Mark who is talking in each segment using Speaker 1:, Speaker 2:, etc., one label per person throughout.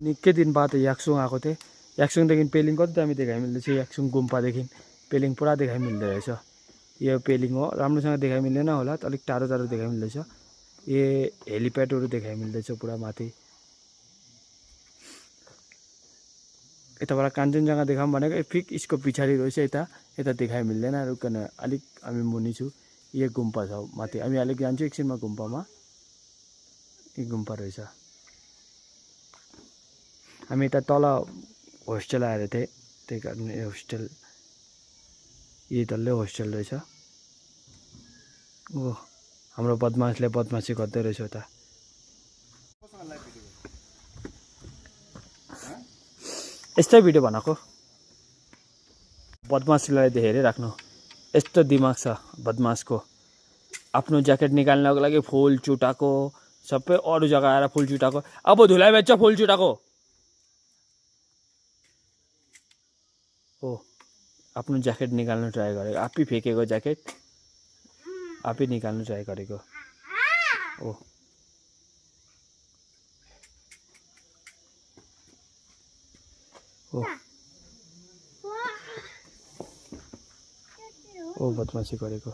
Speaker 1: निकै दिन बाद याक्सुङ आएको थिएँ। याक्सुङदेखि पेलिङ कति दामी देखाइ मिल्दैछ। याक्सुङ गुम्पादेखि पेलिङ पुरा देखाइ मिल्दो रहेछ। यो पेलिङ हो, राम्रोसँग देखाइ मिल्दैन होला, अलिक टाढो टाढो देखाइ मिल्दैछ। यो हेलिप्याडहरू देखाइ मिल्दैछ पुरा माथि। यताबाट काञ्चनजङ्घा देखाउँ भनेको फिक यसको पछाडि रहेछ। यता देखाइ मिल्दैन, रुकन अलिक हामी मुनि छु। यो गुम्पा छ माथि, हामी अलिक जान्छु एकछिनमा गुम्पामा। यो गुम्पा रहेछ। हामी यता तल होस्टेल आएर थिएँ, त्यही कारण यो होस्टेल, यही तल्लै होस्टेल रहेछ। ओ हाम्रो बदमासले बदमासी गर्दै रहेछ उता। यस्तै भिडियो बनाएको। बदमासलाई हेरै राख्नु, यस्तो दिमाग छ बदमासको। आफ्नो ज्याकेट निकाल्नको लागि फुल चुटाएको, सबै अरू जग्गा आएर फुल चुटाएको। अब धुलाई बेच्छ फुल चुटाएको हो। आफ्नो ज्याकेट निकाल्नु ट्राई गरेको, आफै फेकेको ज्याकेट आफै निकाल्नु ट्राई गरेको हो। ओ बदमासी गरेको।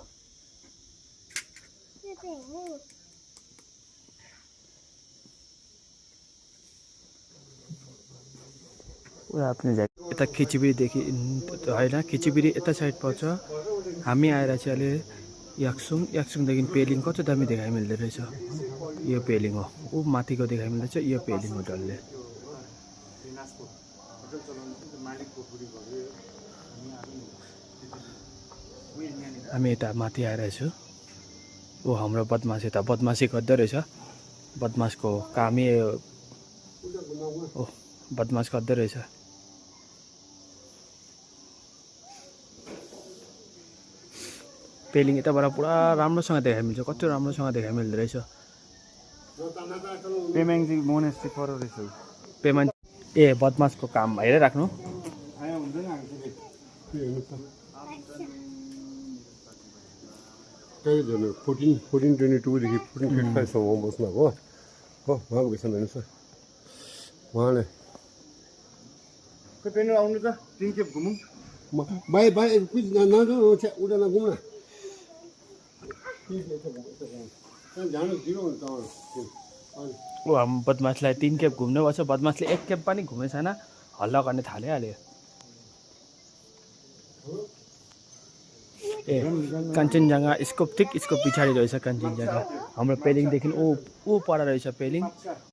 Speaker 1: आफ्नो ज्याकेट यता खिचिबिरीदेखि होइन, खिचिबिरी यता साइड पर्छ। हामी आएर चाहिँ अहिले याक्सुङदेखि पेलिङ कस्तो दामी देखाइ मिल्दो रहेछ। यो पेलिङ हो, ऊ माथिको देखाइ मिल्दैछ। यो पेलिङ हो डल्ले। हामी यता माथि आइरहेछु। ऊ हाम्रो बदमास यता बदमासी गर्दो रहेछ। बदमासको कामै ओ बदमास गर्दो रहेछ। पेलिङ यताबाट पुरा राम्रोसँग देखाइ मिल्छ, कति राम्रोसँग देखाइ मिल्दो रहेछ। पेमेन्ट ए बदमासको काम हेरै राख्नु।
Speaker 2: कहिले जानु 1422देखि 1425सम्म बस्नु भएको हो। उहाँको भेषण हेर्नुहोस् न, उहाँले
Speaker 3: पेन्ट आउनु त 3 खेप घुमौँ।
Speaker 2: बाहिर नजाउँ, उता नघुम न। जानु दिनु हुन्छ।
Speaker 1: ऊ हाम्रो बदमासलाई 3 खेप घुम्नु पर्छ। बदमासले 1 खेप पनि घुमेको छैन, हल्ला गर्ने थालिहाल्यो। ए काञ्चनजङ्घा यसको ठिक यसको पछाडि रहेछ काञ्चनजङ्घा। हाम्रो पेलिङदेखि ऊ पर रहेछ पेलिङ।